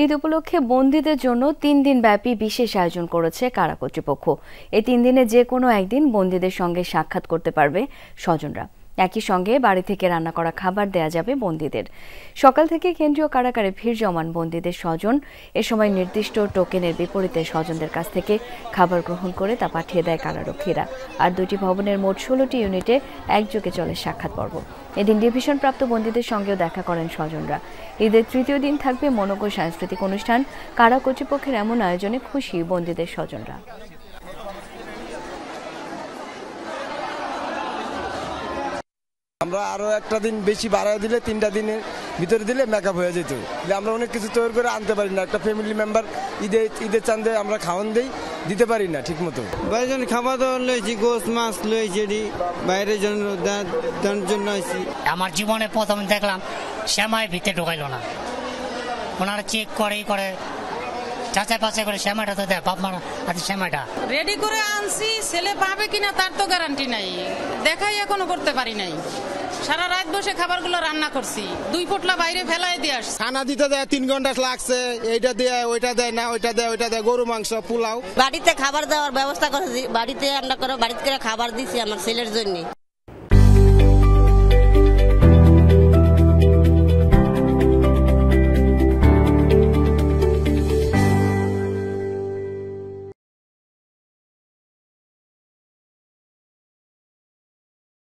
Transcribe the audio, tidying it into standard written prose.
ঈদ উপলক্ষে বন্দীদের জন্য ৩ দিন ব্যাপী বিশেষ আয়োজন করেছে কারা কর্তৃপক্ষ। এই ৩ দিনে যে কোনো একদিন বন্দীদের সঙ্গে সাক্ষাৎ করতে পারবে স্বজনরা। একই সঙ্গে বাড়ি থেকে রান্না করা খাবার দেয়া যাবে বন্দীদের। সকাল থেকে কেন্দ্রীয় কারাগারে ভিড় জমান বন্দীদের স্বজন। এ সময় নির্দিষ্ট টোকেনের বিপরীতে স্বজনদের কাছ থেকে খাবার গ্রহণ করে তা পাঠিয়ে দেয় কারারক্ষীরা। আর ২টি ভবনের মোট ১৬টি ইউনিটে একযোগে চলে সাক্ষাৎ পর্ব। এদিন ডিভিশনপ্রাপ্ত বন্দীদের সঙ্গেও দেখা করেন স্বজনরা। ঈদের তৃতীয় দিন থাকবে মনোজ্ঞ সাংস্কৃতিক অনুষ্ঠান। কারা কর্তৃপক্ষের এমন আয়োজনে খুশি বন্দীদের স্বজনরা। আমরা আরো একটা দিন বেশি বাড়ায় দিলে ৩টা দিনের ভিতরে দিলে মেকআপ হয়ে যেত। আমরা অনেক কিছু তৈরি করে আনতে পারি না। একটা ফ্যামিলি মেম্বার ঈদের চাঁদে আমরা খাওয়ান দিতে পারি না ঠিক মতো। বাইরে খাওয়া দাওয়া লইছি, গোস মাছ লইছি, বাইরের জন্য আইছি। আমার জীবনে প্রথম দেখলাম শ্যামাই ভিতরে ঢোকাইল না, ওনারা চেক করে যাচাই বাছাই করে শ্যামাটা তো দেয়, বাপ মারা আছে শ্যামাটা রেডি করে আনছি। ছেলে পাবে কিনা তার তো গ্যারান্টি নাই, দেখাই এখনো করতে পারি নাই। সারা রাত বসে খাবারগুলো রান্না করছি, 2 পোটলা বাইরে ফেলাই দিয়ে আসছি। খানা দিতে দেয় 3 ঘন্টা লাগছে, এইটা দেয় ওইটা দেয় না, ওইটা দেয় গরু মাংস পোলাও। বাড়িতে খাবার দেওয়ার ব্যবস্থা করেছি, বাড়িতে রান্না করে বাড়িতে খাবার দিছি আমার ছেলের জন্য।